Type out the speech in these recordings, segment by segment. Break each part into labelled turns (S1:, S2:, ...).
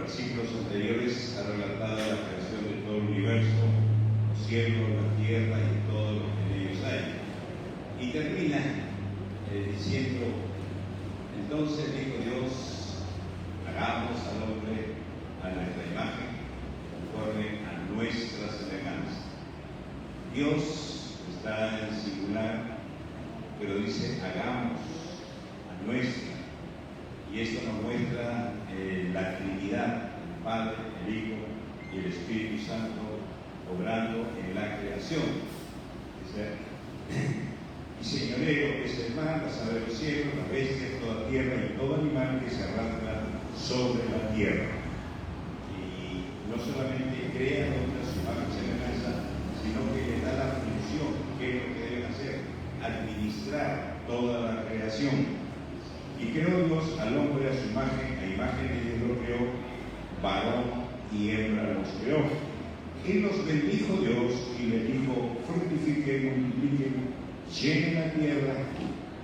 S1: versículos anteriores ha relatado la creación de todo el universo, los cielos, la tierra y todo lo que en ellos hay. Y termina diciendo, entonces dijo Dios, hagamos al hombre a nuestra imagen, conforme a nuestra semejanza. Dios está en singular, pero dice, hagamos a nuestra. Y esto nos muestra la Trinidad, el Padre, el Hijo y el Espíritu Santo obrando en la creación. Y señorero es el mar, las aves de los cielos, las bestias, toda tierra y todo animal que se arrastra sobre la tierra. Y no solamente crea nuestra imagen y semejanza, sino que le da la función, que es lo que deben hacer, administrar toda la creación. Y creó Dios al hombre a su imagen, a imagen de Dios lo creó, varón y hembra los creó. Y los bendijo Dios y le dijo, fructifiquen, multipliquen, llenen la tierra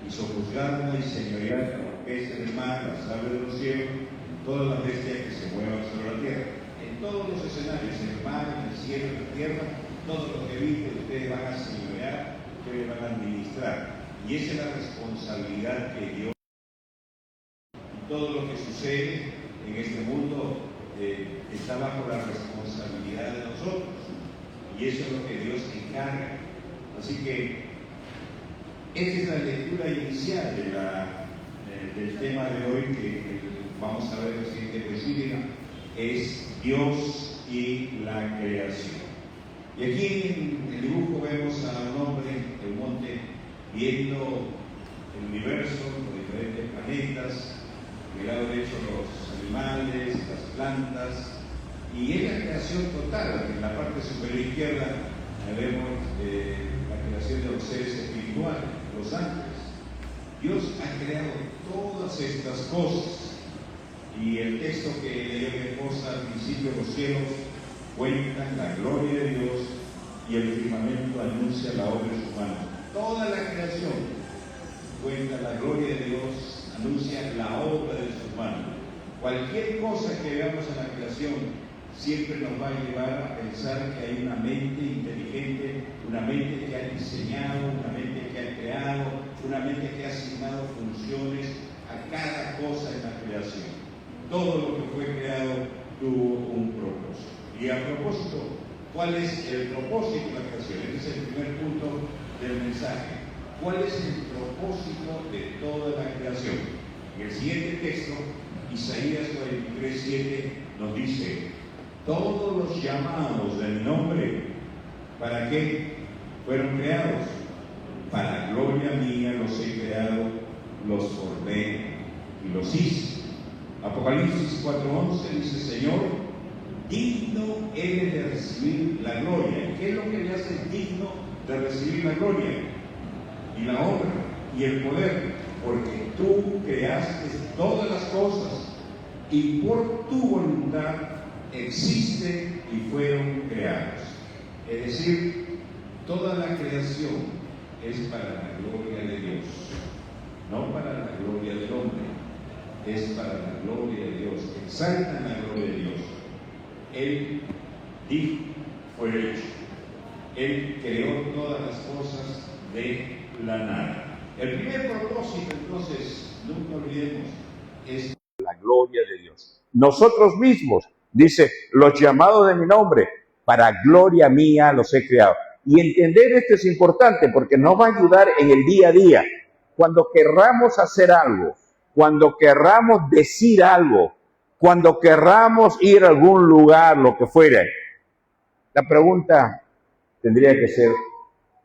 S1: y sojuzgadla y señoread con los peces del mar, las aves de los cielos, todas las bestias que se muevan sobre la tierra. En todos los escenarios, en el mar, en el cielo, en la tierra, todo lo que viste, ustedes van a señorear, ustedes van a administrar. Y esa es la responsabilidad que Dios. Todo lo que sucede en este mundo está bajo la responsabilidad de nosotros, y eso es lo que Dios encarga. Así que esta es la lectura inicial del tema de hoy que vamos a ver en el siguiente episodio, es Dios y la creación. Y aquí en el dibujo vemos a un hombre en el monte viendo el universo, los diferentes planetas, el lado derecho los animales, las plantas, y es la creación total. En la parte superior izquierda vemos la creación de los seres espirituales, los ángeles. Dios ha creado todas estas cosas, y el texto que leyó mi esposa al principio, los cielos cuentan la gloria de Dios y el firmamento anuncia la obra de sus manos. Toda la creación cuenta la gloria de Dios, anuncia la obra de sus manos. Cualquier cosa que veamos en la creación siempre nos va a llevar a pensar que hay una mente inteligente, una mente que ha diseñado, una mente que ha creado, una mente que ha asignado funciones a cada cosa en la creación. Todo lo que fue creado tuvo un propósito. Y a propósito, ¿cuál es el propósito de la creación? Este es el primer punto del mensaje. ¿Cuál es el propósito de toda la creación? En el siguiente texto, Isaías 43:7 nos dice, todos los llamados del nombre, ¿para qué fueron creados? Para gloria mía los he creado, los formé y los hice. Apocalipsis 4:11 dice, Señor, digno eres de recibir la gloria. ¿Qué es lo que le hace digno de recibir la gloria? Y la honra y el poder, porque tú creaste todas las cosas y por tu voluntad existen y fueron creados. Es decir, toda la creación es para la gloria de Dios, no para la gloria del hombre, es para la gloria de Dios. Exaltan la gloria de Dios. Él dijo, fue hecho. Él creó todas las cosas de la nada. El primer propósito, entonces, nunca olvidemos, es la gloria de Dios. Nosotros mismos, dice, los llamados de mi nombre, para gloria mía los he creado. Y entender esto es importante porque nos va a ayudar en el día a día. Cuando querramos hacer algo, cuando querramos decir algo, cuando querramos ir a algún lugar, lo que fuera, la pregunta tendría que ser,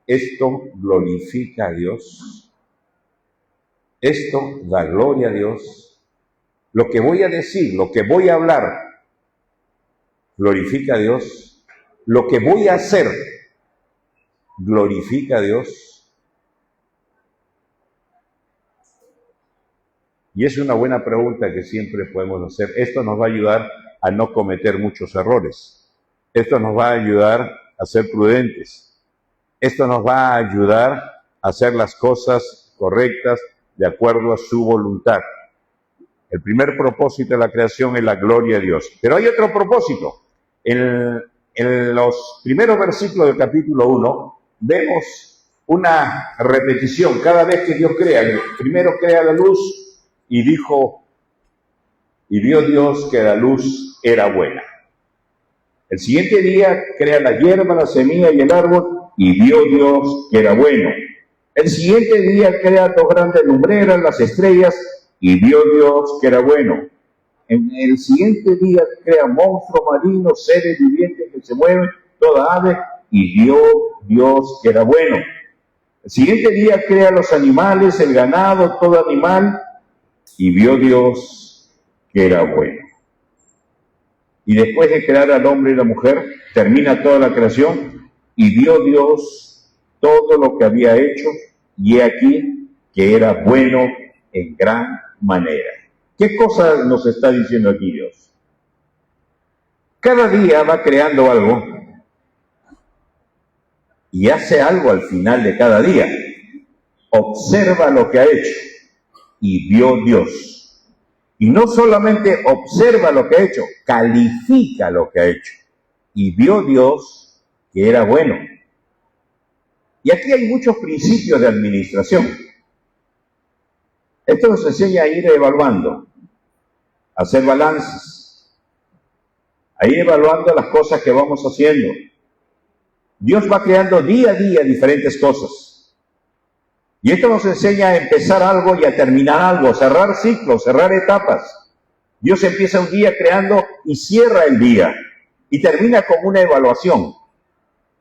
S1: ¿esto glorifica a Dios? ¿Esto da gloria a Dios? Lo que voy a decir, lo que voy a hablar, ¿glorifica a Dios? Lo que voy a hacer, ¿glorifica a Dios? Y es una buena pregunta que siempre podemos hacer. Esto nos va a ayudar a no cometer muchos errores. Esto nos va a ayudar a ser prudentes. Esto nos va a ayudar a hacer las cosas correctas de acuerdo a su voluntad.
S2: El primer propósito de la creación es la gloria de Dios. Pero hay otro propósito. En los primeros versículos del capítulo 1 vemos una repetición. Cada vez que Dios crea, primero crea la luz y dijo, y vio Dios que la luz era buena. El siguiente día crea la hierba, la semilla y el árbol y vio Dios que era bueno. El siguiente día crea dos grandes lumbreras, las estrellas, y vio Dios que era bueno. En el siguiente día crea monstruos marinos, seres vivientes que se mueven, toda ave, y vio Dios que era bueno. El siguiente día crea los animales, el ganado, todo animal, y vio Dios que era bueno. Y después de crear al hombre y la mujer, termina toda la creación, y vio Dios todo lo que había hecho, y he aquí que era bueno en gran manera. ¿Qué cosa nos está diciendo aquí Dios? Cada día va creando algo y hace algo al final de cada día. Observa lo que ha hecho y vio Dios. Y no solamente observa lo que ha hecho, califica lo que ha hecho. Y vio Dios que era bueno. Y aquí hay muchos principios de administración. Esto nos enseña a ir evaluando, a hacer balances, a ir evaluando las cosas que vamos haciendo. Dios va creando día a día diferentes cosas. Y esto nos enseña a empezar algo y a terminar algo, cerrar ciclos, cerrar etapas. Dios empieza un día creando y cierra el día y termina con una evaluación.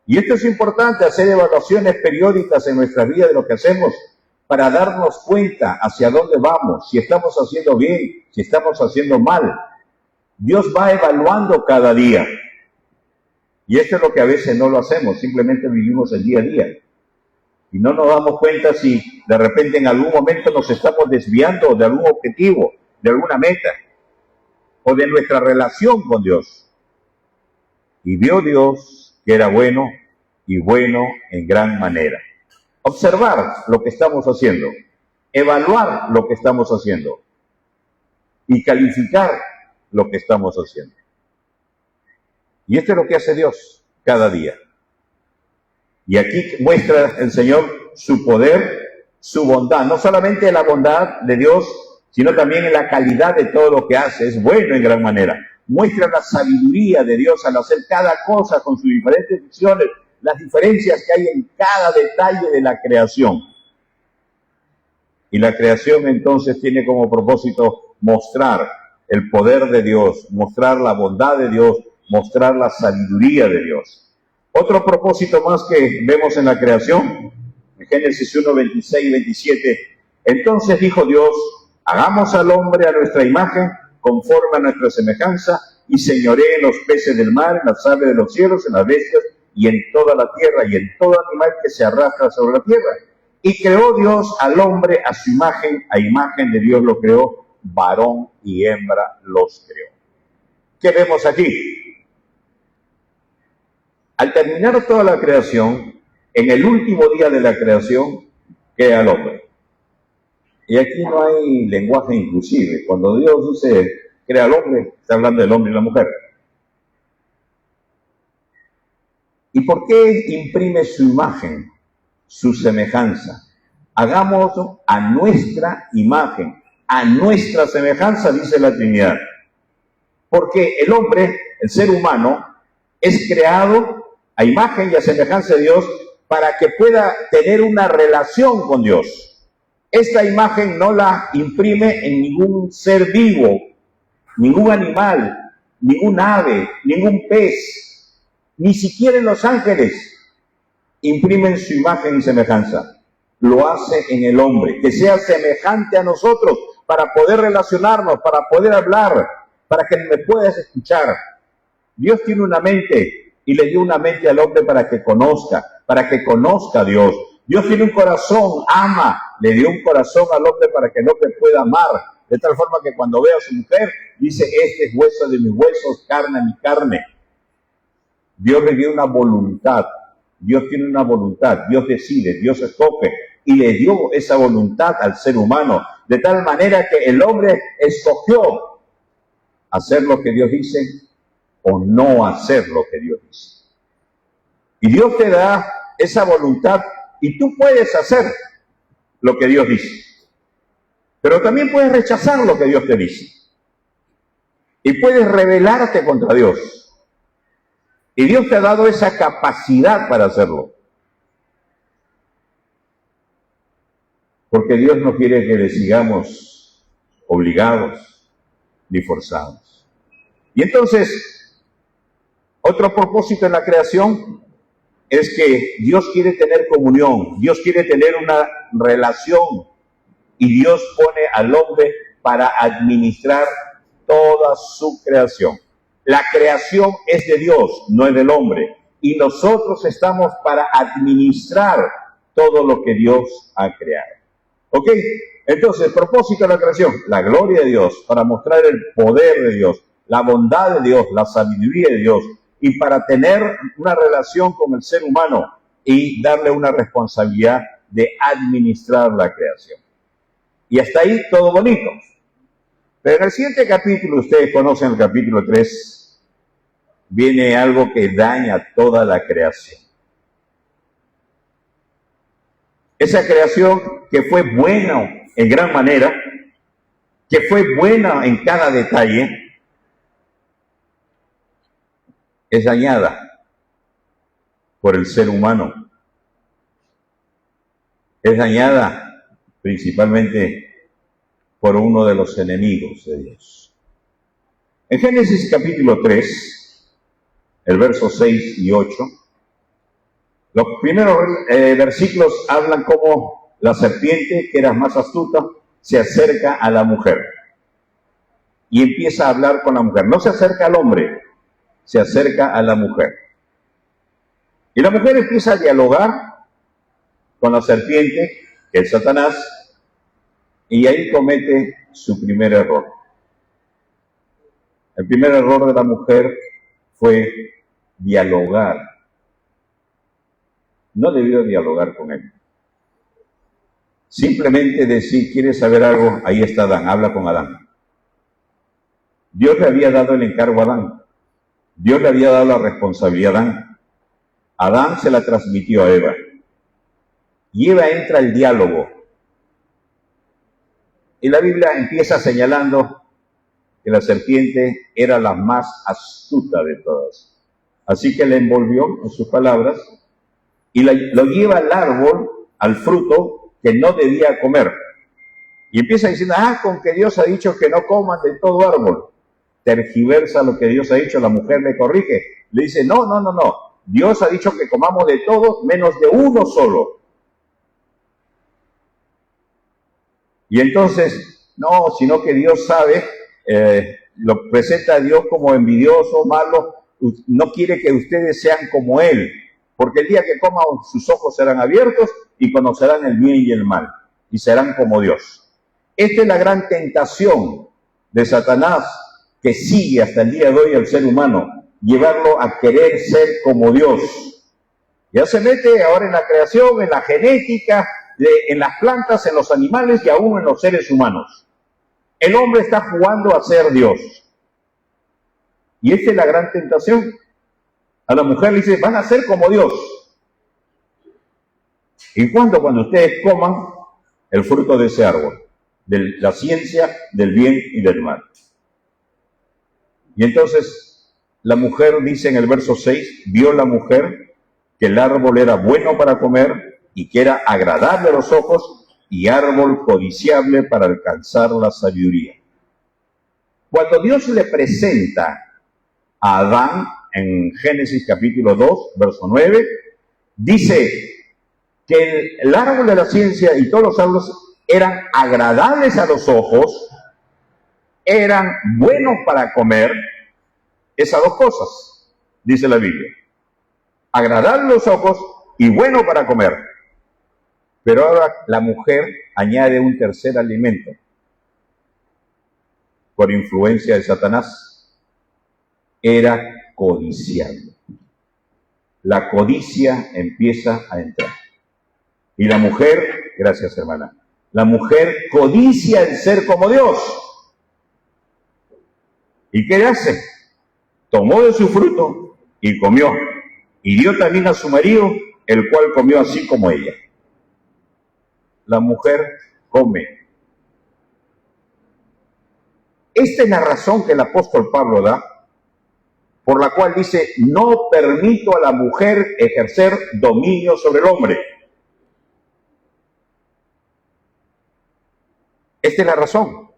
S2: Y esto es importante, hacer evaluaciones periódicas en nuestra vida de lo que hacemos, para darnos cuenta hacia dónde vamos, si estamos haciendo bien, si estamos haciendo mal. Dios va evaluando cada día. Y esto es lo que a veces no lo hacemos, simplemente vivimos el día a día. Y no nos damos cuenta si de repente en algún momento nos estamos desviando de algún objetivo, de alguna meta, o de nuestra relación con Dios. Y vio Dios que era bueno y bueno en gran manera. Observar lo que estamos haciendo, evaluar lo que estamos haciendo y calificar lo que estamos haciendo. Y esto es lo que hace Dios cada día. Y aquí muestra el Señor su poder, su bondad, no solamente la bondad de Dios, sino también en la calidad de todo lo que hace. Es bueno en gran manera. Muestra la sabiduría de Dios al hacer cada cosa con sus diferentes funciones, las diferencias que hay en cada detalle de la creación. Y la creación entonces tiene como propósito mostrar el poder de Dios, mostrar la bondad de Dios, mostrar la sabiduría de Dios. Otro propósito más que vemos en la creación, en Génesis 1, 26 y 27, entonces dijo Dios, hagamos al hombre a nuestra imagen, conforme a nuestra semejanza, y señoree en los peces del mar, en las aves de los cielos, en las bestias, y en toda la tierra, y en todo animal que se arrastra sobre la tierra. Y creó Dios al hombre a su imagen, a imagen de Dios lo creó, varón y hembra los creó. ¿Qué vemos aquí? Al terminar toda la creación, en el último día de la creación, crea al hombre. Y aquí no hay lenguaje inclusive. Cuando Dios dice, crea al hombre, está hablando del hombre y la mujer. ¿Y por qué imprime su imagen, su semejanza? Hagamos a nuestra imagen, a nuestra semejanza, dice la Trinidad. Porque el hombre, el ser humano, es creado a imagen y a semejanza de Dios para que pueda tener una relación con Dios. Esta imagen no la imprime en ningún ser vivo, ningún animal, ningún ave, ningún pez, ni siquiera en los ángeles imprimen su imagen y semejanza. Lo hace en el hombre, que sea semejante a nosotros para poder relacionarnos, para poder hablar, para que me puedas escuchar. Dios tiene una mente y le dio una mente al hombre para que conozca a Dios. Dios tiene un corazón, ama, le dio un corazón al hombre para que el hombre pueda amar. De tal forma que cuando ve a su mujer, dice, este es hueso de mis huesos, carne de mi carne. Dios le dio una voluntad. Dios tiene una voluntad. Dios decide, Dios escoge. Y le dio esa voluntad al ser humano, de tal manera que el hombre escogió hacer lo que Dios dice o no hacer lo que Dios dice. Y Dios te da esa voluntad y tú puedes hacer lo que Dios dice. Pero también puedes rechazar lo que Dios te dice. Y puedes rebelarte contra Dios. Y Dios te ha dado esa capacidad para hacerlo. Porque Dios no quiere que le sigamos obligados ni forzados. Y entonces, otro propósito en la creación es que Dios quiere tener comunión, Dios quiere tener una relación y Dios pone al hombre para administrar toda su creación. La creación es de Dios, no es del hombre. Y nosotros estamos para administrar todo lo que Dios ha creado. ¿Ok? Entonces, el propósito de la creación, la gloria de Dios, para mostrar el poder de Dios, la bondad de Dios, la sabiduría de Dios, y para tener una relación con el ser humano y darle una responsabilidad de administrar la creación. Y hasta ahí todo bonito. Pero en el siguiente capítulo, ustedes conocen el capítulo 3, viene algo que daña toda la creación. Esa creación que fue buena en gran manera, que fue buena en cada detalle, es dañada por el ser humano. Es dañada principalmente por uno de los enemigos de Dios. En Génesis capítulo 3, el verso 6 y 8, los primeros versículos hablan cómo la serpiente, que era más astuta, se acerca a la mujer y empieza a hablar con la mujer. No se acerca al hombre, se acerca a la mujer. Y la mujer empieza a dialogar con la serpiente, que es Satanás, y ahí comete su primer error. El primer error de la mujer fue dialogar. No debió dialogar con él. Simplemente decir, ¿quieres saber algo? Ahí está Adán, habla con Adán. Dios le había dado el encargo a Adán. Dios le había dado la responsabilidad a Adán. Adán se la transmitió a Eva. Y Eva entra al diálogo. Y la Biblia empieza señalando que la serpiente era la más astuta de todas. Así que le envolvió en sus palabras y lo lleva al árbol, al fruto que no debía comer. Y empieza diciendo, con que Dios ha dicho que no coman de todo árbol. Tergiversa lo que Dios ha dicho, la mujer le corrige. Le dice, no. Dios ha dicho que comamos de todo menos de uno solo. Y entonces, no, sino que Dios sabe, lo presenta a Dios como envidioso, malo, no quiere que ustedes sean como Él, porque el día que coman sus ojos serán abiertos y conocerán el bien y el mal, y serán como Dios. Esta es la gran tentación de Satanás, que sigue hasta el día de hoy al ser humano, llevarlo a querer ser como Dios. Ya se mete ahora en la creación, en la genética, en las plantas, en los animales y aún en los seres humanos. El hombre está jugando a ser Dios. Y esta es la gran tentación. A la mujer le dice, van a ser como Dios. ¿Y cuándo? Cuando ustedes coman el fruto de ese árbol, de la ciencia del bien y del mal. Y entonces la mujer dice en el verso 6, vio la mujer que el árbol era bueno para comer y que era agradable a los ojos y árbol codiciable para alcanzar la sabiduría. Cuando Dios le presenta a Adán en Génesis capítulo 2, verso 9, dice que el árbol de la ciencia y todos los árboles eran agradables a los ojos, eran buenos para comer, esas dos cosas, dice la Biblia. Agradables a los ojos y bueno para comer. Pero ahora la mujer añade un tercer alimento por influencia de Satanás. Era codiciable. La codicia empieza a entrar. Y la mujer, gracias hermana, La mujer codicia el ser como Dios. ¿Y qué hace? Tomó de su fruto y comió. Y dio también a su marido, el cual comió así como ella. La mujer come. Esta es la razón que el apóstol Pablo da, por la cual dice, no permito a la mujer ejercer dominio sobre el hombre. Esta es la razón.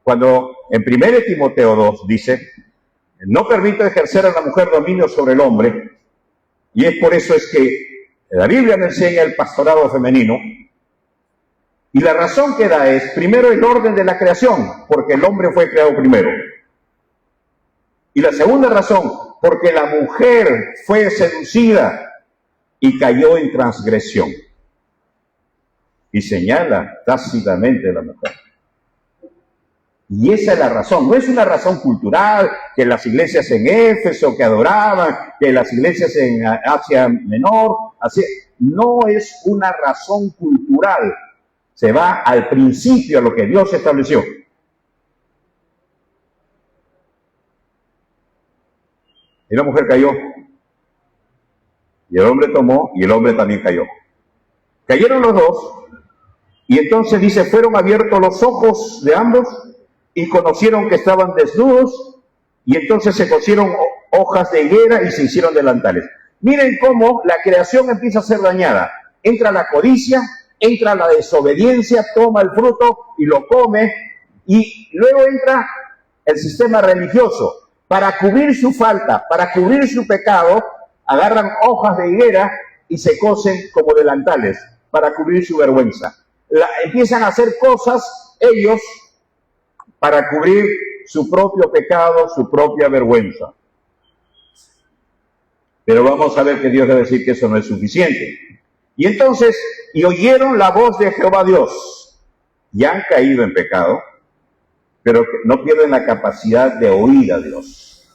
S2: Cuando en 1 Timoteo 2 dice, no permito ejercer a la mujer dominio sobre el hombre, y es por eso es que la Biblia nos enseña el pastorado femenino, y la razón que da es, primero, el orden de la creación, porque el hombre fue creado primero. Y la segunda razón, porque la mujer fue seducida y cayó en transgresión. Y señala tácitamente a la mujer. Y esa es la razón, no es una razón cultural, que las iglesias en Éfeso que adoraban, que las iglesias en Asia Menor, así, no es una razón cultural, se va al principio, a lo que Dios estableció. Y la mujer cayó, y el hombre tomó, y el hombre también cayó. Cayeron los dos, y entonces dice, fueron abiertos los ojos de ambos, y conocieron que estaban desnudos, y entonces se cosieron hojas de higuera y se hicieron delantales. Miren cómo la creación empieza a ser dañada. Entra la codicia, entra la desobediencia, toma el fruto y lo come, y luego entra el sistema religioso. Para cubrir su falta, para cubrir su pecado, agarran hojas de higuera y se cosen como delantales para cubrir su vergüenza. Empiezan a hacer cosas ellos para cubrir su propio pecado, su propia vergüenza. Pero vamos a ver que Dios debe decir que eso no es suficiente. Y entonces, y oyeron la voz de Jehová Dios. Ya han caído en pecado, pero no pierden la capacidad de oír a Dios.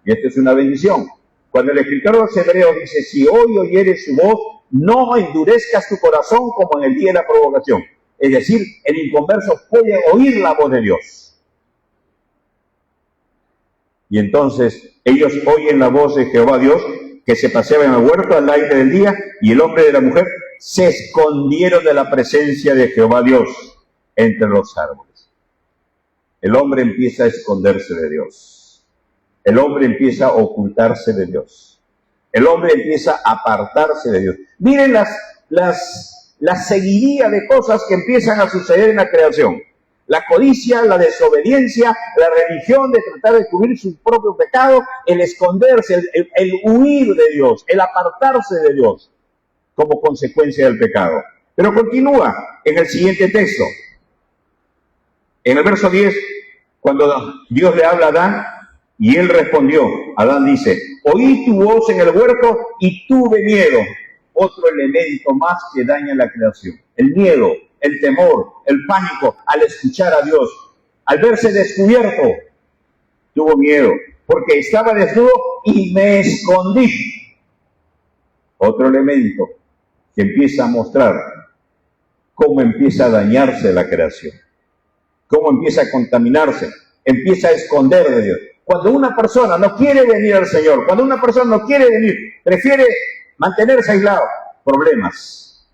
S2: Y esto es una bendición. Cuando el escritor de los Hebreos dice, si hoy oyeres su voz, no endurezcas tu corazón como en el día de la provocación. Es decir, el inconverso puede oír la voz de Dios. Y entonces ellos oyen la voz de Jehová Dios, que se paseaba en el huerto al aire del día, y el hombre y la mujer se escondieron de la presencia de Jehová Dios entre los árboles. El hombre empieza a esconderse de Dios. El hombre empieza a ocultarse de Dios. El hombre empieza a apartarse de Dios. Miren la seguidilla de cosas que empiezan a suceder en la creación. La codicia, la desobediencia, la religión de tratar de cubrir su propio pecado, el esconderse, el huir de Dios, el apartarse de Dios como consecuencia del pecado. Pero continúa en el siguiente texto. En el verso 10, cuando Dios le habla a Adán, y él respondió, Adán dice, oí tu voz en el huerto y tuve miedo. Otro elemento más que daña la creación. El miedo, el temor, el pánico al escuchar a Dios. Al verse descubierto, tuvo miedo, porque estaba desnudo y me escondí. Otro elemento que empieza a mostrar cómo empieza a dañarse la creación. Cómo empieza a contaminarse, empieza a esconder de Dios. Cuando una persona no quiere venir al Señor, cuando una persona no quiere venir, prefiere mantenerse aislado, problemas.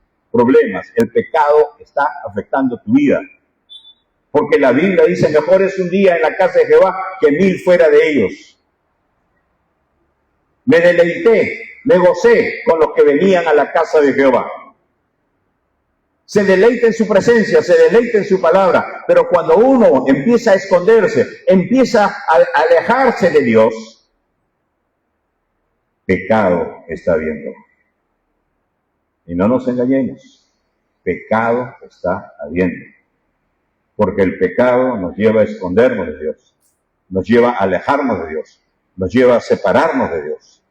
S2: El pecado está afectando tu vida. Porque la Biblia dice, mejor es un día en la casa de Jehová que 1000 fuera de ellos. Me deleité, me gocé con los que venían a la casa de Jehová. Se deleita en su presencia, se deleita en su palabra, pero cuando uno empieza a esconderse, empieza a alejarse de Dios, pecado está habiendo. Y no nos engañemos, pecado está habiendo. Porque el pecado nos lleva a escondernos de Dios, nos lleva a alejarnos de Dios, nos lleva a separarnos de Dios.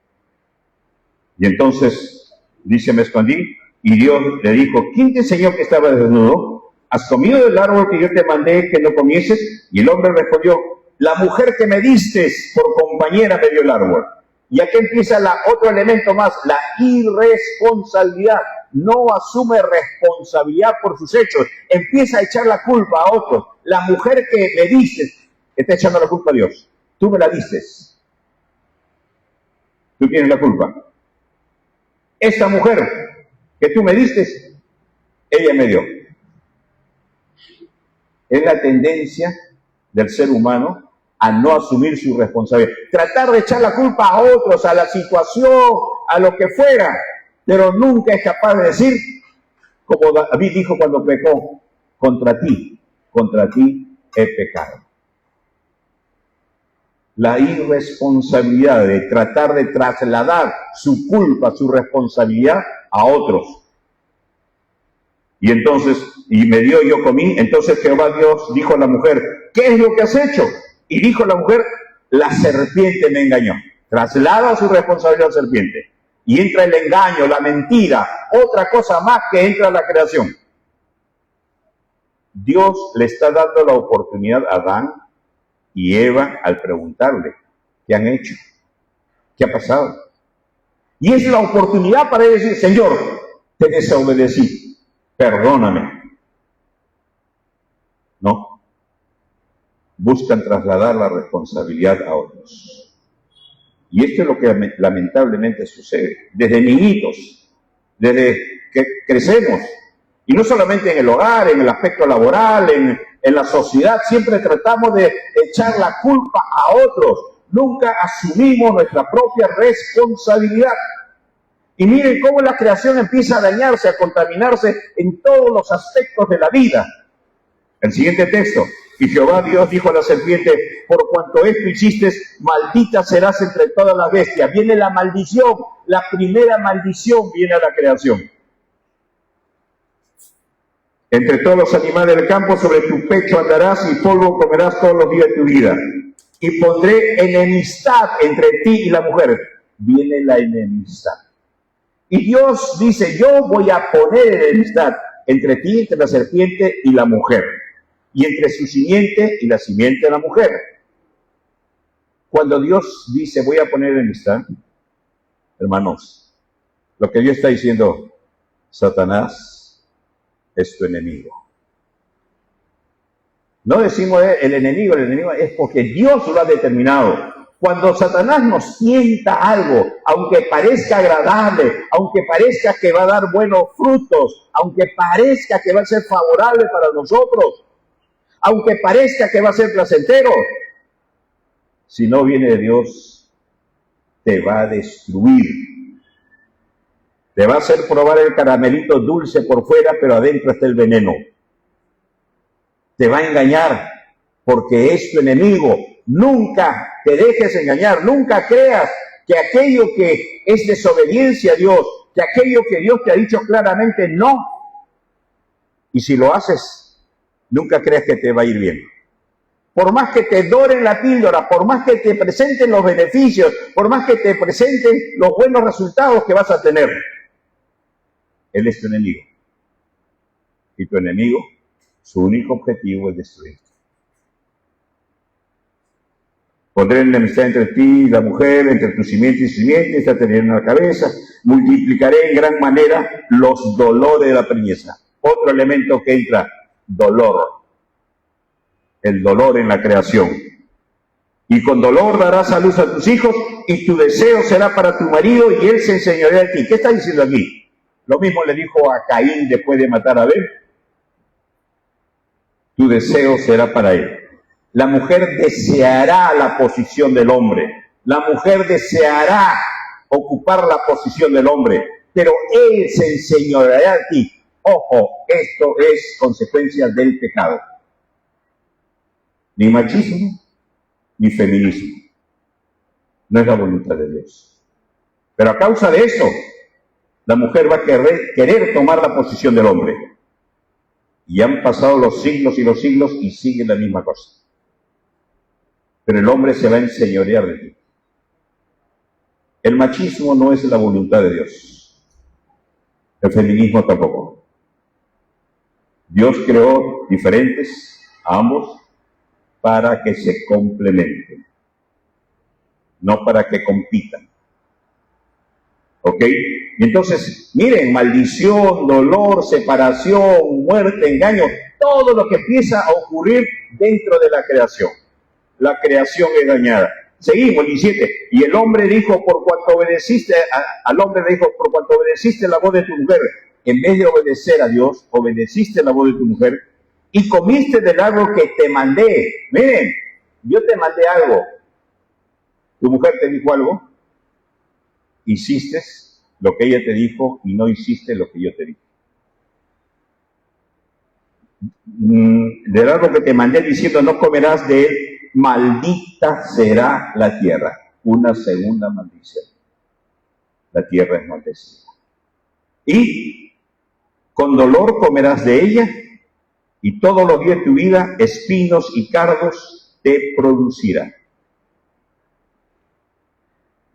S2: Y entonces, dice, me escondí. Y Dios le dijo, ¿quién te enseñó que estaba desnudo? ¿Has comido del árbol que yo te mandé que no comieses? Y el hombre respondió, la mujer que me diste por compañera me dio el árbol. Y aquí empieza otro elemento más, la irresponsabilidad. no asume responsabilidad por sus hechos, empieza a echar la culpa a otros. La mujer que me dices está echando la culpa a Dios. Tú me la dices. Tú tienes la culpa. Esta mujer que tú me diste, ella me dio. Es la tendencia del ser humano a no asumir su responsabilidad. Tratar de echar la culpa a otros, a la situación, a lo que fuera, pero nunca es capaz de decir, como David dijo cuando pecó, contra ti he pecado. La irresponsabilidad de tratar de trasladar su culpa, su responsabilidad a otros. Y entonces, y me dio, yo comí. Entonces Jehová Dios dijo a la mujer, ¿qué es lo que has hecho? Y dijo la mujer, la serpiente me engañó. Traslada su responsabilidad a la serpiente. Y entra el engaño, la mentira, otra cosa más que entra a la creación. Dios le está dando la oportunidad a Adán y Eva al preguntarle, ¿qué han hecho? ¿Qué ha pasado? Y es la oportunidad para decir, Señor, te desobedecí, perdóname. No. Buscan trasladar la responsabilidad a otros. Y esto es lo que lamentablemente sucede. Desde niñitos, desde que crecemos, y no solamente en el hogar, en el aspecto laboral, en la sociedad, siempre tratamos de echar la culpa a otros. Nunca asumimos nuestra propia responsabilidad. Y miren cómo la creación empieza a dañarse, a contaminarse en todos los aspectos de la vida. El siguiente texto. Y Jehová Dios dijo a la serpiente, por cuanto esto hiciste, maldita serás entre todas las bestias. Viene la maldición, la primera maldición viene a la creación. Entre todos los animales del campo, sobre tu pecho andarás y polvo comerás todos los días de tu vida. Y pondré enemistad entre ti y la mujer. Viene la enemistad. Y Dios dice, yo voy a poner enemistad entre ti, entre la serpiente y la mujer. Y entre su simiente y la simiente de la mujer. Cuando Dios dice, voy a poner enemistad, hermanos, lo que Dios está diciendo, Satanás es tu enemigo. No decimos el enemigo es porque Dios lo ha determinado. Cuando Satanás nos tienta algo, aunque parezca agradable, aunque parezca que va a dar buenos frutos, aunque parezca que va a ser favorable para nosotros, aunque parezca que va a ser placentero, si no viene de Dios, te va a destruir. Te va a hacer probar el caramelito dulce por fuera, pero adentro está el veneno. Te va a engañar, porque es tu enemigo. Nunca te dejes engañar, nunca creas que aquello que es desobediencia a Dios, que aquello que Dios te ha dicho claramente no. Y si lo haces, nunca creas que te va a ir bien. Por más que te doren la píldora, por más que te presenten los beneficios, por más que te presenten los buenos resultados que vas a tener, Él es tu enemigo. Y tu enemigo, su único objetivo es destruirte. Pondré enemistad entre ti y la mujer, entre tu simiente y simiente, esta te herirá en la cabeza. Multiplicaré en gran manera los dolores de la preñeza. Otro elemento que entra, dolor. El dolor en la creación. Y con dolor darás a luz a tus hijos, y tu deseo será para tu marido, y él se enseñoreará de ti. ¿Qué está diciendo aquí? Lo mismo le dijo a Caín después de matar a Abel. Tu deseo será para él. La mujer deseará la posición del hombre. La mujer deseará ocupar la posición del hombre. Pero él se enseñoreará de ti. Ojo, esto es consecuencia del pecado. Ni machismo, ni feminismo. No es la voluntad de Dios. Pero a causa de eso, la mujer va a querer tomar la posición del hombre. Y han pasado los siglos y sigue la misma cosa. Pero el hombre se va a enseñorear de ti. El machismo no es la voluntad de Dios. El feminismo tampoco. Dios creó diferentes, a ambos, para que se complementen, no para que compitan. ¿Ok? Y entonces, miren, maldición, dolor, separación, muerte, engaño, todo lo que empieza a ocurrir dentro de la creación. La creación es dañada. Seguimos, 17. Y el hombre dijo, por cuanto obedeciste, al hombre le dijo, por cuanto obedeciste la voz de tu mujer, en vez de obedecer a Dios, obedeciste la voz de tu mujer, y comiste del árbol que te mandé. Miren, yo te mandé algo. Tu mujer te dijo algo, hiciste lo que ella te dijo y no hiciste lo que yo te dije. Del árbol que te mandé diciendo, no comerás de él, maldita será la tierra. Una segunda maldición. La tierra es maldecida. Y con dolor comerás de ella, y todos los días de tu vida espinos y cardos te producirá.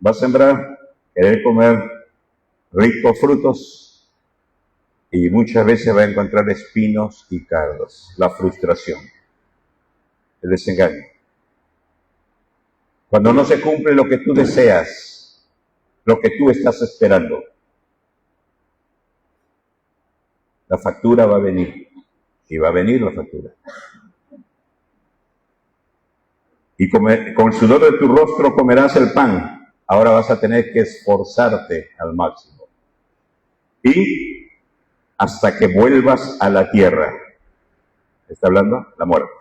S2: Vas a sembrar, querer comer ricos frutos, y muchas veces va a encontrar espinos y cardos. La frustración, el desengaño. Cuando no se cumple lo que tú deseas, lo que tú estás esperando, la factura va a venir. Y va a venir la factura. Y con el sudor de tu rostro comerás el pan. Ahora vas a tener que esforzarte al máximo. Y hasta que vuelvas a la tierra. ¿Está hablando? La muerte.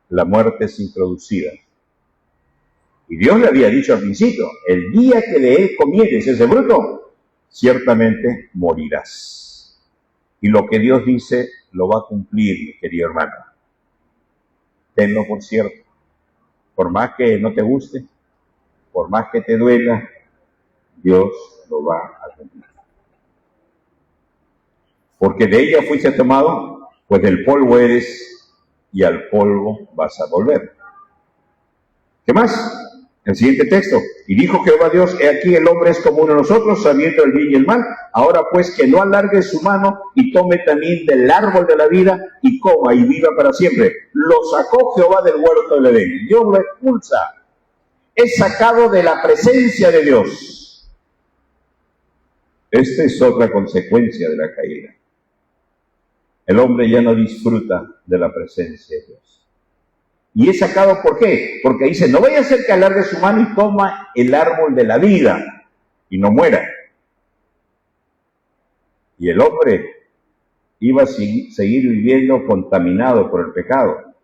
S2: La muerte es introducida. Y Dios le había dicho al principio, el día que de él comieres ese fruto, ciertamente morirás. Y lo que Dios dice lo va a cumplir, mi querido hermano. Tenlo por cierto. Por más que no te guste, por más que te duela, Dios lo va a cumplir. Porque de ella fuiste tomado, pues del polvo eres y al polvo vas a volver. ¿Qué más? El siguiente texto. Y dijo Jehová Dios, he aquí el hombre es como uno de nosotros, sabiendo el bien y el mal. Ahora pues que no alargue su mano y tome también del árbol de la vida y coma y viva para siempre. Lo sacó Jehová del huerto del Edén. Dios lo expulsa. Es sacado de la presencia de Dios. Esta es otra consecuencia de la caída. El hombre ya no disfruta de la presencia de Dios. Y es sacado, ¿por qué? Porque dice, no vaya a ser que alargue su mano y toma el árbol de la vida y no muera. Y el hombre iba a seguir viviendo contaminado por el pecado.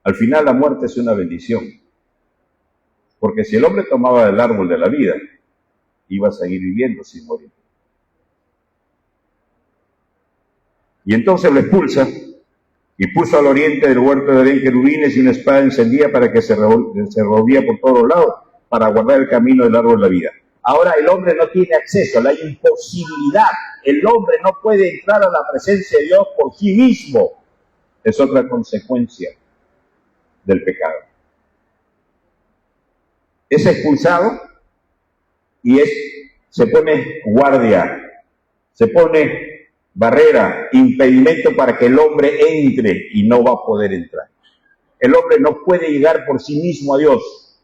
S2: Al final la muerte es una bendición. Porque si el hombre tomaba el árbol de la vida, iba a seguir viviendo sin morir. Y entonces lo expulsa. Y puso al oriente del huerto de Edén querubines y una espada encendida para que se revolvía por todos lados, para guardar el camino del árbol de la vida. Ahora el hombre no tiene acceso, la imposibilidad. El hombre no puede entrar a la presencia de Dios por sí mismo. Es otra consecuencia del pecado. Es expulsado y se pone guardia, se pone barrera, impedimento para que el hombre entre y no va a poder entrar. El hombre no puede llegar por sí mismo a Dios.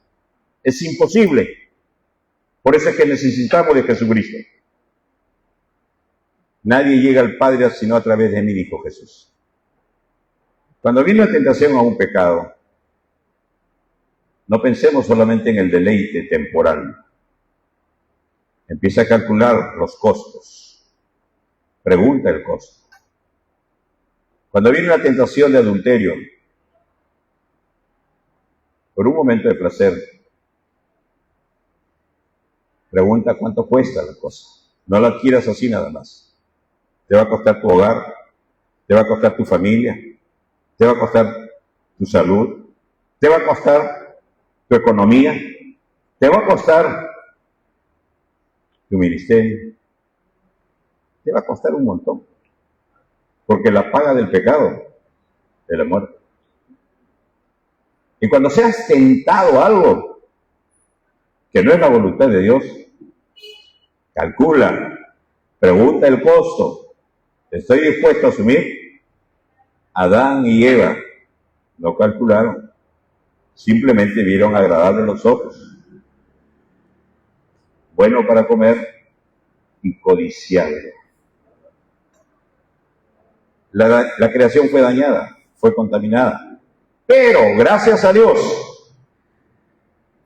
S2: Es imposible. Por eso es que necesitamos de Jesucristo. Nadie llega al Padre sino a través de mí, dijo Jesús. Cuando viene la tentación a un pecado, no pensemos solamente en el deleite temporal. Empieza a calcular los costos. Pregunta el costo. Cuando viene la tentación de adulterio, por un momento de placer, pregunta cuánto cuesta la cosa. No la adquieras así nada más. Te va a costar tu hogar, te va a costar tu familia, te va a costar tu salud, te va a costar tu economía, te va a costar tu ministerio. Te va a costar un montón. Porque la paga del pecado es la muerte. Y cuando seas tentado a algo que no es la voluntad de Dios, calcula, pregunta el costo. ¿Estoy dispuesto a asumir? Adán y Eva no calcularon. Simplemente vieron agradable los ojos. Bueno para comer, y codiciable. La creación fue dañada, fue contaminada. Pero, gracias a Dios,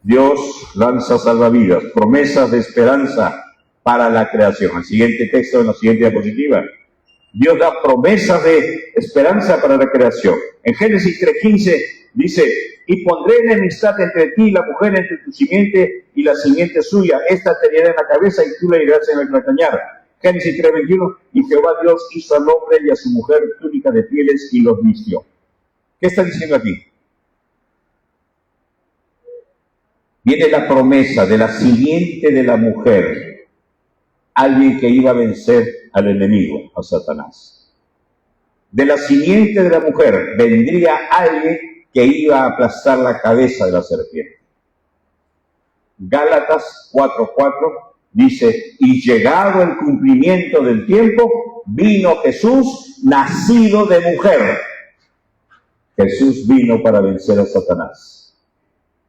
S2: Dios lanza salvavidas, promesas de esperanza para la creación. El siguiente texto, en la siguiente diapositiva. Dios da promesas de esperanza para la creación. En Génesis 3:15 dice: y pondré enemistad entre ti y la mujer, entre tu simiente y la simiente suya. Esta te herirá en la cabeza y tú le herirás en el calcañar. Génesis 3:21, y Jehová Dios hizo al hombre y a su mujer túnica de pieles y los vistió. ¿Qué está diciendo aquí? Viene la promesa de la simiente de la mujer, alguien que iba a vencer al enemigo, a Satanás. De la simiente de la mujer vendría alguien que iba a aplastar la cabeza de la serpiente. Gálatas 4:4 dice: y llegado el cumplimiento del tiempo, vino Jesús, nacido de mujer. Jesús vino para vencer a Satanás,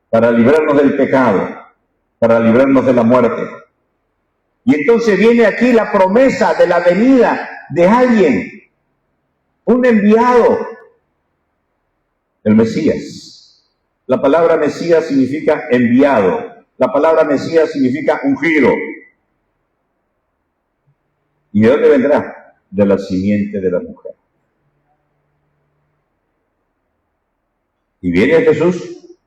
S2: para librarnos del pecado, para librarnos de la muerte. Y entonces viene aquí la promesa de la venida de alguien, un enviado, el Mesías. La palabra Mesías significa enviado. La palabra Mesías significa ungido. ¿Y de dónde vendrá? De la simiente de la mujer. Y viene Jesús,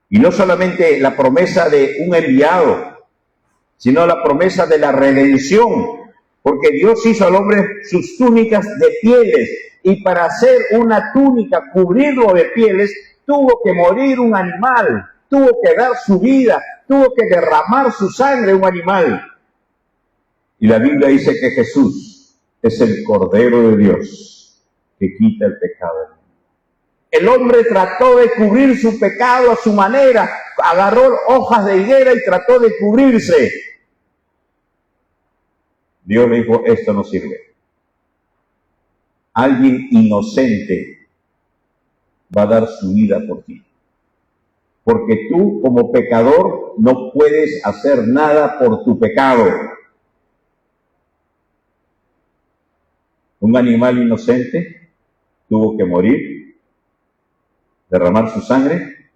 S2: y no solamente la promesa de un enviado, sino la promesa de la redención, porque Dios hizo al hombre sus túnicas de pieles, y para hacer una túnica, cubrirlo de pieles, tuvo que morir un animal, tuvo que dar su vida, tuvo que derramar su sangre un animal. Y la Biblia dice que Jesús es el Cordero de Dios que quita el pecado del mundo. El hombre trató de cubrir su pecado a su manera, agarró hojas de higuera y trató de cubrirse. Dios le dijo: esto no sirve. Alguien inocente va a dar su vida por ti. Porque tú, como pecador, no puedes hacer nada por tu pecado. Un animal inocente tuvo que morir, derramar su sangre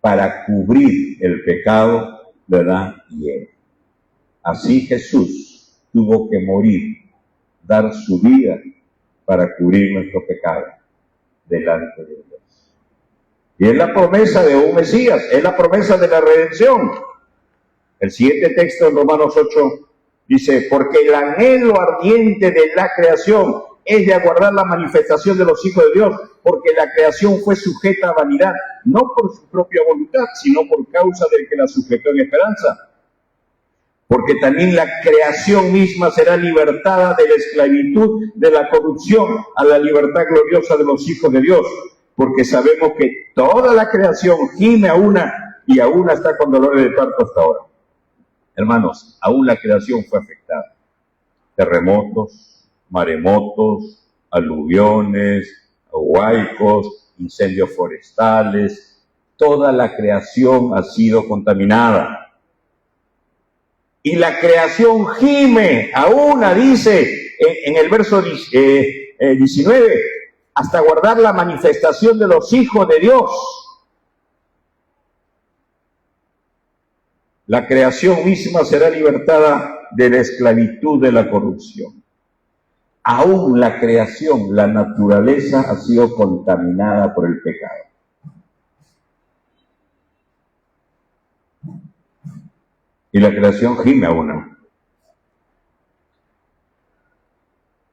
S2: para cubrir el pecado de Adán y Eva. Así Jesús tuvo que morir, dar su vida para cubrir nuestro pecado delante de Dios. Y es la promesa de un Mesías, es la promesa de la redención. El siguiente texto en Romanos 8 dice: porque el anhelo ardiente de la creación es de aguardar la manifestación de los hijos de Dios, porque la creación fue sujeta a vanidad, no por su propia voluntad, sino por causa del que la sujetó en esperanza. Porque también la creación misma será libertada de la esclavitud, de la corrupción, a la libertad gloriosa de los hijos de Dios. Porque sabemos que toda la creación gime a una, y a una está con dolores de parto hasta ahora. Hermanos, aún la creación fue afectada. Terremotos, maremotos, aluviones, huaicos, incendios forestales. Toda la creación ha sido contaminada. Y la creación gime a una, dice en el verso 19, hasta guardar la manifestación de los hijos de Dios. La creación misma será libertada de la esclavitud de la corrupción. Aún la creación, la naturaleza, ha sido contaminada por el pecado. Y la creación gime a una.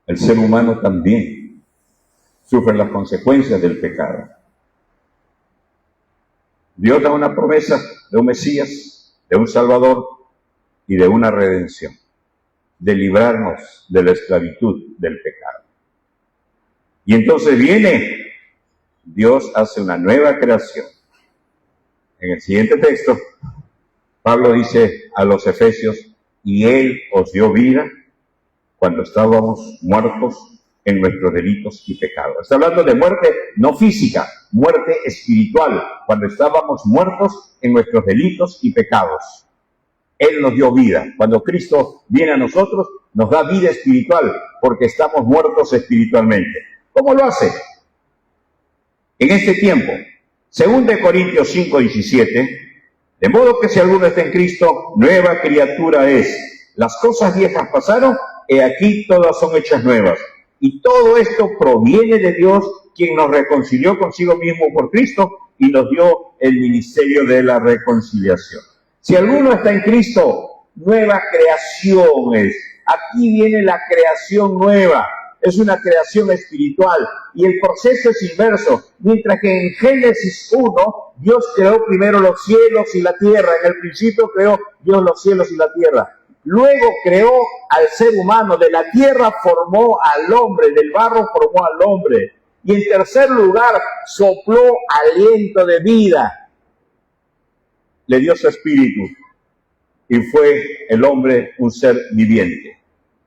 S2: El ser humano también sufre las consecuencias del pecado. Dios da una promesa de un Mesías, de un Salvador y de una redención, de librarnos de la esclavitud del pecado. Y entonces viene, Dios hace una nueva creación. En el siguiente texto, Pablo dice a los Efesios: y Él os dio vida cuando estábamos muertos en nuestros delitos y pecados. Está hablando de muerte no física, muerte espiritual, cuando estábamos muertos en nuestros delitos y pecados. Él nos dio vida. Cuando Cristo viene a nosotros, nos da vida espiritual, porque estamos muertos espiritualmente. ¿Cómo lo hace? En este tiempo, 2 Corintios 5:17, de modo que si alguno está en Cristo, nueva criatura es. Las cosas viejas pasaron, he aquí todas son hechas nuevas. Y todo esto proviene de Dios, quien nos reconcilió consigo mismo por Cristo y nos dio el ministerio de la reconciliación. Si alguno está en Cristo, nueva creación es. Aquí viene la creación nueva. Es una creación espiritual y el proceso es inverso. Mientras que en Génesis 1, Dios creó primero los cielos y la tierra. En el principio creó Dios los cielos y la tierra. Luego creó al ser humano. De la tierra formó al hombre, del barro formó al hombre. Y en tercer lugar, sopló aliento de vida. Le dio su espíritu. Y fue el hombre un ser viviente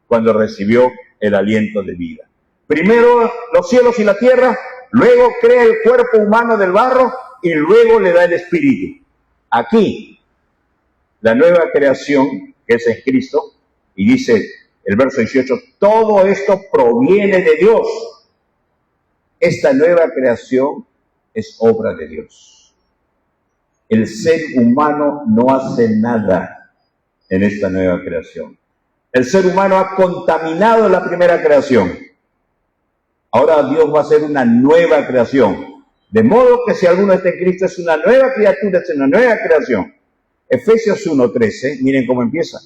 S2: cuando recibió el aliento de vida. Primero los cielos y la tierra, luego crea el cuerpo humano del barro y luego le da el espíritu. Aquí, la nueva creación que es en Cristo, y dice el verso 18, todo esto proviene de Dios. Esta nueva creación es obra de Dios. El ser humano no hace nada en esta nueva creación. El ser humano ha contaminado la primera creación. Ahora Dios va a hacer una nueva creación. De modo que si alguno está en Cristo es una nueva criatura, es una nueva creación. Efesios 1:13, miren cómo empieza.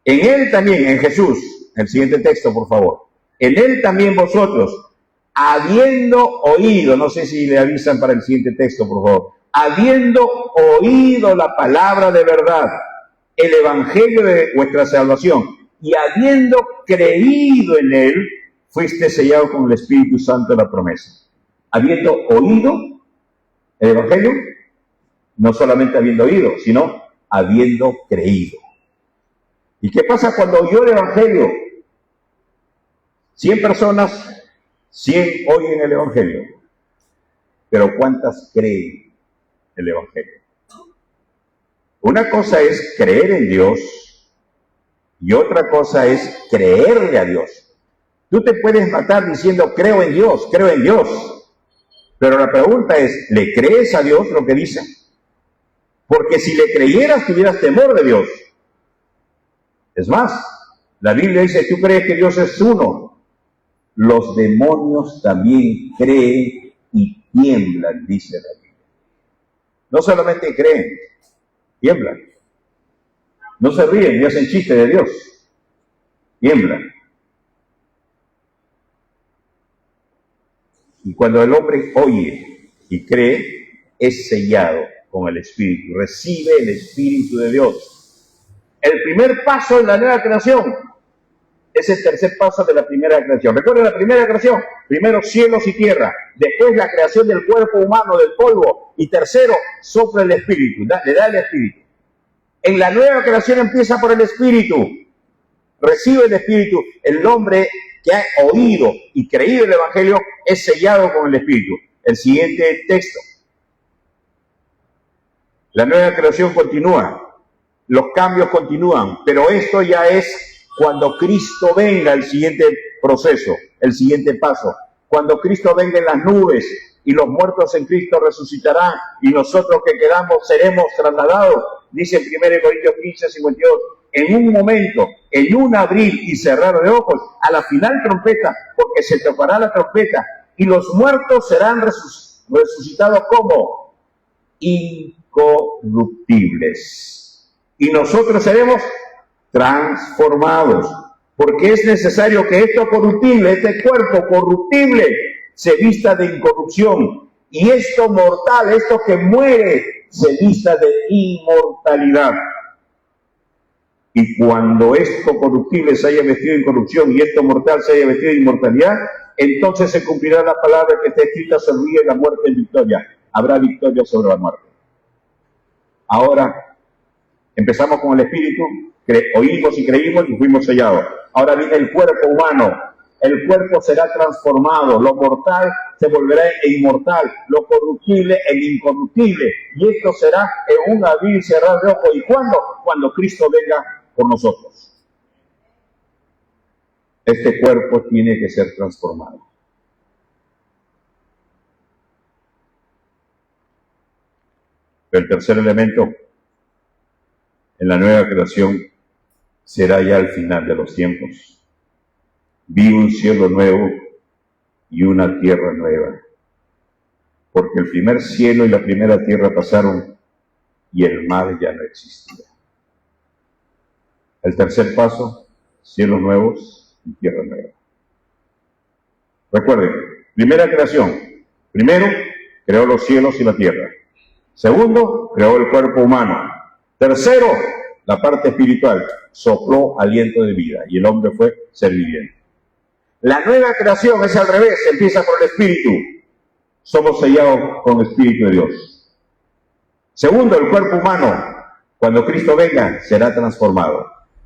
S2: En Él también, en Jesús, el siguiente texto por favor. En Él también vosotros, habiendo oído, no sé si le avisan para el siguiente texto por favor. Habiendo oído la palabra de verdad, el evangelio de vuestra salvación, y habiendo creído en él, fuiste sellado con el Espíritu Santo de la promesa. Habiendo oído el evangelio, no solamente habiendo oído, sino habiendo creído. ¿Y qué pasa cuando oyó el evangelio? 100 personas, 100 oyen el evangelio. Pero ¿cuántas creen el evangelio? Una cosa es creer en Dios y otra cosa es creerle a Dios. Tú te puedes matar diciendo creo en Dios, creo en Dios. Pero la pregunta es, ¿le crees a Dios lo que dice? Porque si le creyeras tuvieras temor de Dios. Es más, la Biblia dice, tú crees que Dios es uno. Los demonios también creen y tiemblan, dice la Biblia. No solamente creen, tiemblan. No se ríen ni hacen chiste de Dios. Tiemblan. Y cuando el hombre oye y cree, es sellado con el Espíritu. Recibe el Espíritu de Dios. El primer paso en la nueva creación es el tercer paso de la primera creación. Recuerden la primera creación. Primero cielos y tierra. Después la creación del cuerpo humano, del polvo. Y tercero, sopla el Espíritu. Le da el Espíritu. En la nueva creación empieza por el Espíritu. Recibe el Espíritu. El hombre que ha oído y creído el Evangelio es sellado con el Espíritu. El siguiente texto. La nueva creación continúa. Los cambios continúan. Pero esto ya es cuando Cristo venga, el siguiente proceso, el siguiente paso. Cuando Cristo venga en las nubes y los muertos en Cristo resucitarán y nosotros que quedamos seremos trasladados. Dice en 1 Corintios 15:52, en un momento, en un abrir y cerrar de ojos, a la final trompeta, porque se tocará la trompeta, y los muertos serán resucitados como incorruptibles. Y nosotros seremos transformados, porque es necesario que esto corruptible, este cuerpo corruptible, se vista de incorrupción, y esto mortal, esto que muere, se vista de inmortalidad. Y cuando esto corruptible se haya vestido de incorrupción y esto mortal se haya vestido de inmortalidad, entonces se cumplirá la palabra que está escrita, se ríe la muerte en victoria. Habrá victoria sobre la muerte. Ahora, empezamos con el Espíritu, oímos y creímos y fuimos sellados. Ahora viene el cuerpo humano. el cuerpo será transformado, lo mortal se volverá inmortal, lo corruptible en incorruptible, y esto será en un abrir y cerrar de ojos. ¿Y cuándo? Cuando Cristo venga por nosotros. Este cuerpo tiene que ser transformado. El tercer elemento en la nueva creación será ya el final de los tiempos. Vi un cielo nuevo y una tierra nueva, porque el primer cielo y la primera tierra pasaron y el mar ya no existía. El tercer paso, cielos nuevos y tierra nueva. Recuerden, primera creación. Primero, creó los cielos y la tierra. Segundo, creó el cuerpo humano. Tercero, la parte espiritual, sopló aliento de vida y el hombre fue ser viviente. La nueva creación es al revés, empieza por el Espíritu. Somos sellados con el Espíritu de Dios. Segundo, el cuerpo humano, cuando Cristo venga, será transformado.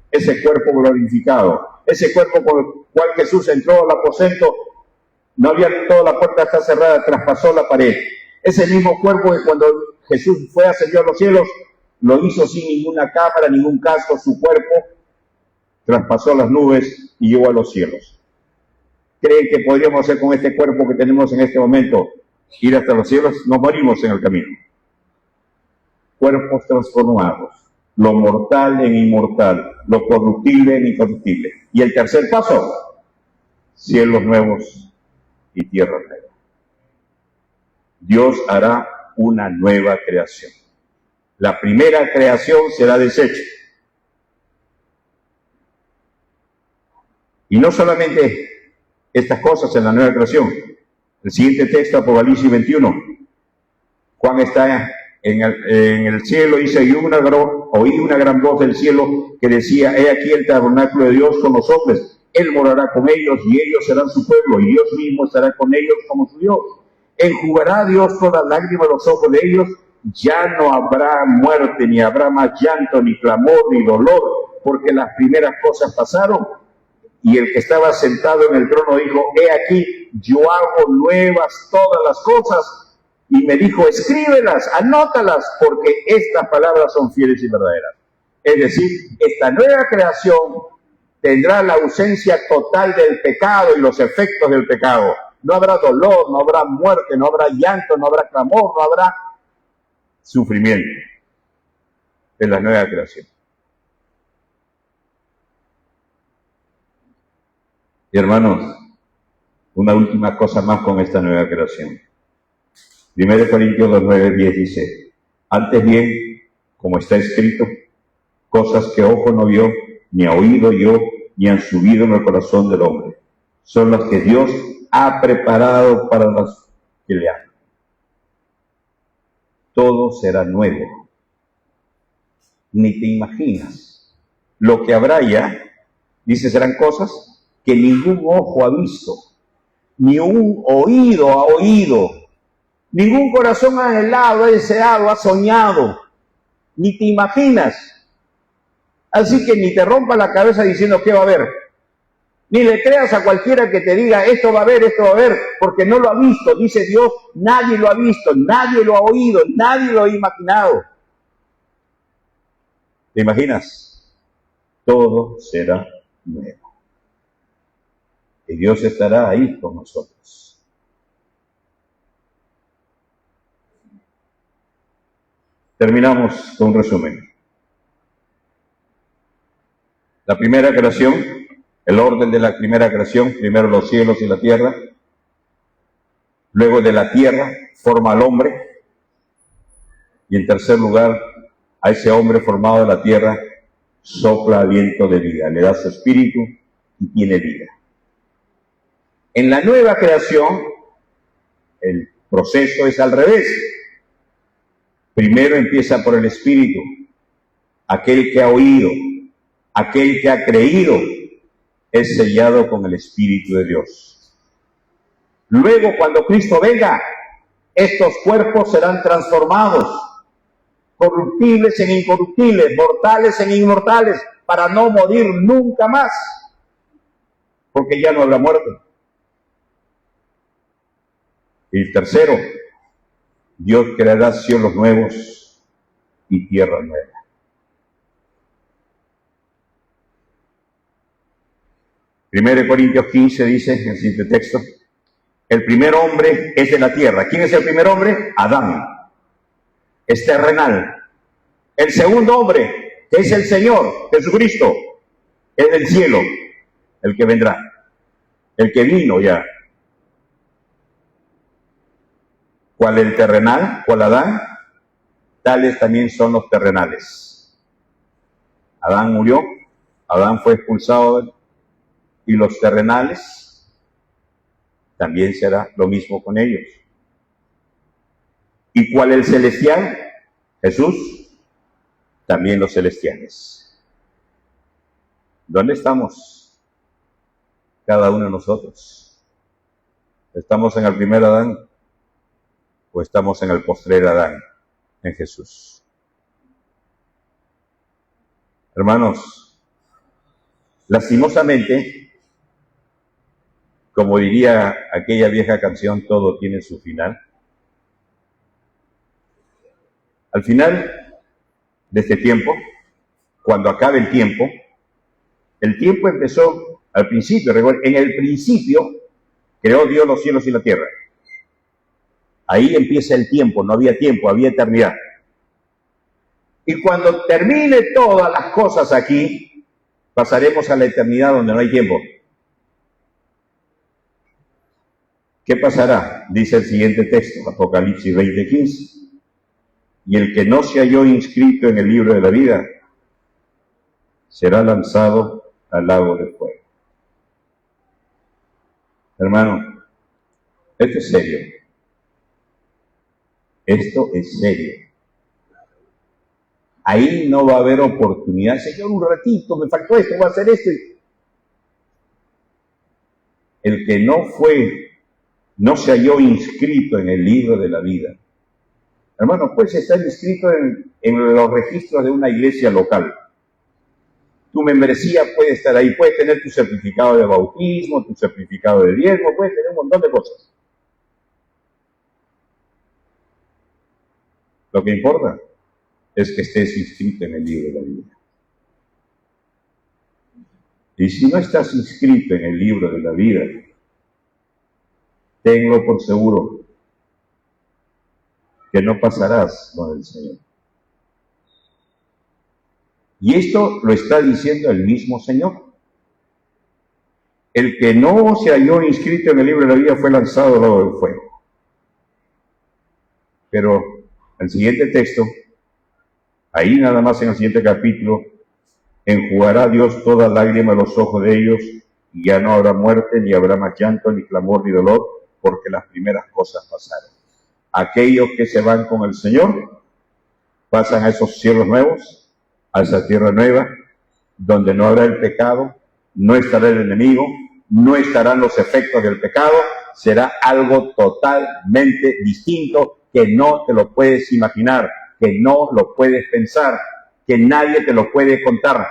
S2: Ese cuerpo glorificado, ese cuerpo con el cual Jesús entró al aposento, no había toda la puerta está cerrada, traspasó la pared. Ese mismo cuerpo que cuando Jesús fue ascendido a los cielos, lo hizo sin ninguna cámara, ningún casco, su cuerpo traspasó las nubes y llegó a los cielos. ¿Creen que podríamos hacer con este cuerpo que tenemos en este momento? Ir hasta los cielos, nos morimos en el camino. Cuerpos transformados, lo mortal en inmortal, lo corruptible en incorruptible. Y el tercer paso, cielos nuevos y tierra nueva. Dios hará una nueva creación. La primera creación será deshecha. Y no solamente estas cosas en la nueva creación. El siguiente texto, Apocalipsis 21. Juan está en el cielo, dice, oí una gran voz del cielo que decía, he aquí el tabernáculo de Dios con los hombres. Él morará con ellos y ellos serán su pueblo y Dios mismo estará con ellos como su Dios. Enjugará Dios toda lágrima de los ojos de ellos. Ya no habrá muerte, ni habrá más llanto, ni clamor, ni dolor, porque las primeras cosas pasaron. Y el que estaba sentado en el trono dijo, he aquí, yo hago nuevas todas las cosas. Y me dijo, escríbelas, anótalas, porque estas palabras son fieles y verdaderas. Es decir, esta nueva creación tendrá la ausencia total del pecado y los efectos del pecado. No habrá dolor, no habrá muerte, no habrá llanto, no habrá clamor, no habrá sufrimiento en la nueva creación. Y hermanos, una última cosa más con esta nueva creación. 1 Corintios 2:9-10 dice, antes bien, como está escrito, cosas que ojo no vio, ni ha oído yo, ni han subido en el corazón del hombre, son las que Dios ha preparado para los que le aman. Todo será nuevo. Ni te imaginas. Lo que habrá ya, dice, serán cosas que ningún ojo ha visto, ni un oído ha oído, ningún corazón ha anhelado, ha deseado, ha soñado. Ni te imaginas. Así que ni te rompa la cabeza diciendo qué va a haber. Ni le creas a cualquiera que te diga esto va a haber, porque no lo ha visto. Dice Dios, nadie lo ha visto, nadie lo ha oído, nadie lo ha imaginado. ¿Te imaginas? Todo será nuevo. Y Dios estará ahí con nosotros. Terminamos con un resumen. La primera creación, el orden de la primera creación, primero los cielos y la tierra, luego de la tierra forma al hombre, y en tercer lugar, a ese hombre formado de la tierra sopla aliento de vida, le da su espíritu y tiene vida. En la nueva creación, el proceso es al revés. Primero empieza por el espíritu, aquel que ha oído, aquel que ha creído, es sellado con el Espíritu de Dios. Luego, cuando Cristo venga, estos cuerpos serán transformados, corruptibles en incorruptibles, mortales en inmortales, para no morir nunca más. porque ya no habrá muerte. Y tercero, Dios creará cielos nuevos y tierra nueva. Primero de Corintios 15 dice en el siguiente texto, el primer hombre es de la tierra. ¿Quién es el primer hombre? Adán. Es terrenal. El segundo hombre, que es el Señor, Jesucristo, es del cielo, el que vendrá, el que vino ya. ¿Cuál el terrenal? ¿Cuál Adán? Tales también son los terrenales. Adán murió, Adán fue expulsado y los terrenales también será lo mismo con ellos. ¿Y cuál el celestial? Jesús, también los celestiales. ¿Dónde estamos cada uno de nosotros? ¿Estamos en el primer Adán o estamos en el postrer Adán, en Jesús? Hermanos, lastimosamente, como diría aquella vieja canción, todo tiene su final. Al final de este tiempo, cuando acabe el tiempo empezó al principio. En el principio creó Dios los cielos y la tierra. Ahí empieza el tiempo, no había tiempo, había eternidad. Y cuando termine todas las cosas aquí, pasaremos a la eternidad donde no hay tiempo. ¿Qué pasará? Dice el siguiente texto, Apocalipsis 20:15. Y el que no se halló inscrito en el libro de la vida será lanzado al lago de fuego. Hermano, esto es serio. Esto es serio. Ahí no va a haber oportunidad. Señor, un ratito, me faltó esto, voy a hacer esto. El que no se halló inscrito en el libro de la vida. Hermano, puedes estar inscrito en los registros de una iglesia local. Tu membresía puede estar ahí, puedes tener tu certificado de bautismo, tu certificado de diezmo, puedes tener un montón de cosas. Lo que importa es que estés inscrito en el libro de la vida. Y si no estás inscrito en el libro de la vida, tenlo por seguro que no pasarás con el Señor. Y esto lo está diciendo el mismo Señor. El que no se halló inscrito en el libro de la vida fue lanzado al lago del fuego. Pero el siguiente texto, ahí nada más en el siguiente capítulo, enjugará Dios toda lágrima de los ojos de ellos, y ya no habrá muerte, ni habrá más llanto, ni clamor, ni dolor, porque las primeras cosas pasaron. Aquellos que se van con el Señor pasan a esos cielos nuevos, a esa tierra nueva, donde no habrá el pecado, no estará el enemigo, no estarán los efectos del pecado, será algo totalmente distinto que no te lo puedes imaginar, que no lo puedes pensar, que nadie te lo puede contar.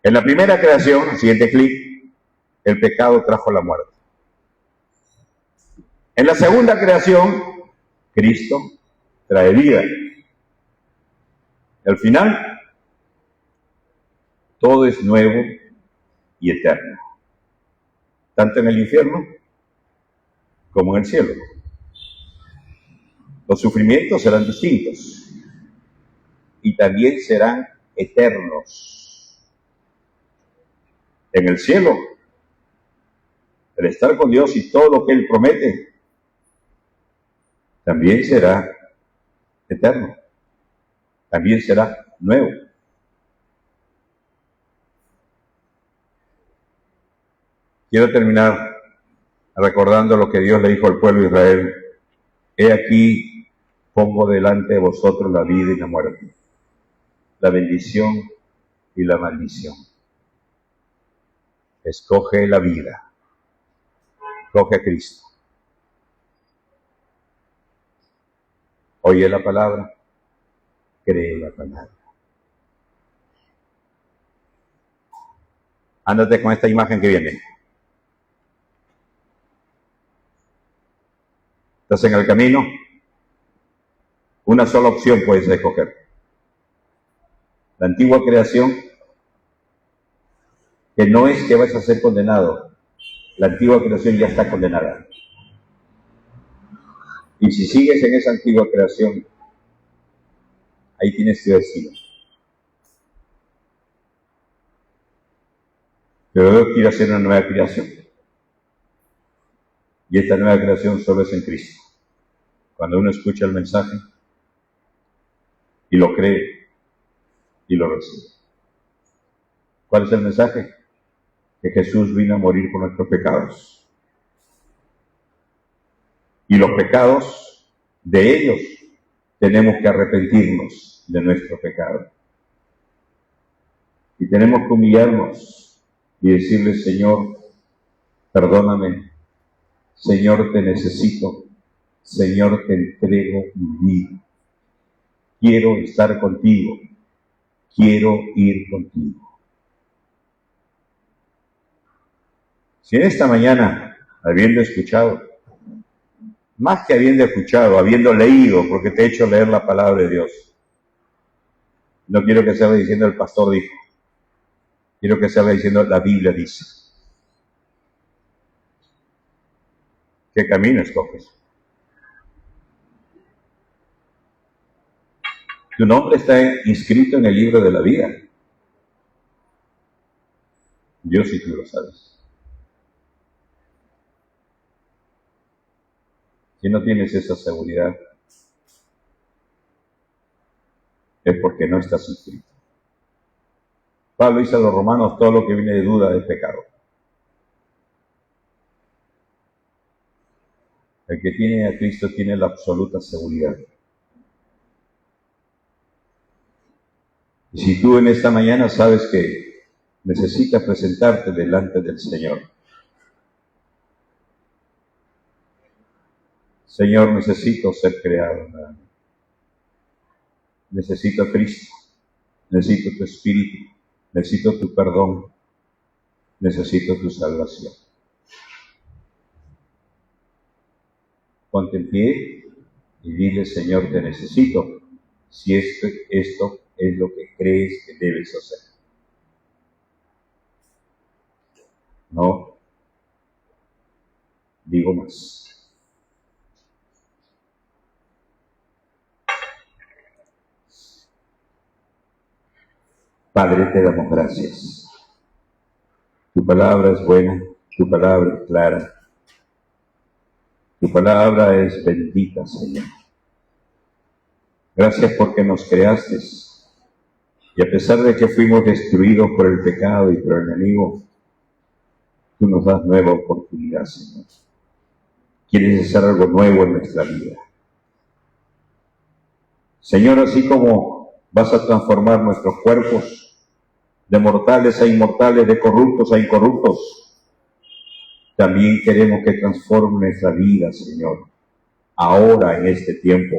S2: En la primera creación, el siguiente clic, el pecado trajo la muerte. En la segunda creación, Cristo trae vida. Al final, todo es nuevo y eterno, tanto en el infierno como en el cielo. Los sufrimientos serán distintos y también serán eternos. En el cielo, el estar con Dios y todo lo que Él promete, también será eterno, también será nuevo. Quiero terminar recordando lo que Dios le dijo al pueblo de Israel. He aquí, pongo delante de vosotros la vida y la muerte, la bendición y la maldición. Escoge la vida, escoge a Cristo. Oye la palabra, cree la palabra. Ándate con esta imagen que viene. Estás en el camino. Una sola opción puedes escoger. La antigua creación, que no es que vas a ser condenado. La antigua creación ya está condenada. Y si sigues en esa antigua creación, ahí tienes tu destino. Pero Dios quiere hacer una nueva creación. Y esta nueva creación solo es en Cristo. Cuando uno escucha el mensaje y lo cree y lo recibe. ¿Cuál es el mensaje? Que Jesús vino a morir por nuestros pecados. Y los pecados de ellos tenemos que arrepentirnos de nuestro pecado. Y tenemos que humillarnos y decirle: Señor, perdóname. Señor, te necesito. Señor, te entrego mi vida. Quiero estar contigo. Quiero ir contigo. Si en esta mañana, habiendo escuchado, más que habiendo escuchado, habiendo leído, porque te he hecho leer la palabra de Dios, no quiero que se vaya diciendo el pastor dijo, quiero que se vaya diciendo la Biblia dice. ¿Qué camino escoges? Tu nombre está inscrito en el libro de la vida. Dios sí tú lo sabes. Si no tienes esa seguridad, es porque no estás inscrito. Pablo dice a los romanos: todo lo que viene de duda es pecado. El que tiene a Cristo tiene la absoluta seguridad. Y si tú en esta mañana sabes que necesitas presentarte delante del Señor, Señor, necesito ser creado. Necesito a Cristo, necesito tu Espíritu, necesito tu perdón, necesito tu salvación. Ponte en pie y dile: Señor, te necesito, si esto es lo que crees que debes hacer. No digo más. Padre, te damos gracias. Tu palabra es buena, tu palabra es clara, tu palabra es bendita, Señor. Gracias porque nos creaste y a pesar de que fuimos destruidos por el pecado y por el enemigo, tú nos das nueva oportunidad, Señor. Quieres hacer algo nuevo en nuestra vida. Señor, así como vas a transformar nuestros cuerpos de mortales a inmortales, de corruptos a incorruptos, también queremos que transforme nuestra vida, Señor, ahora en este tiempo,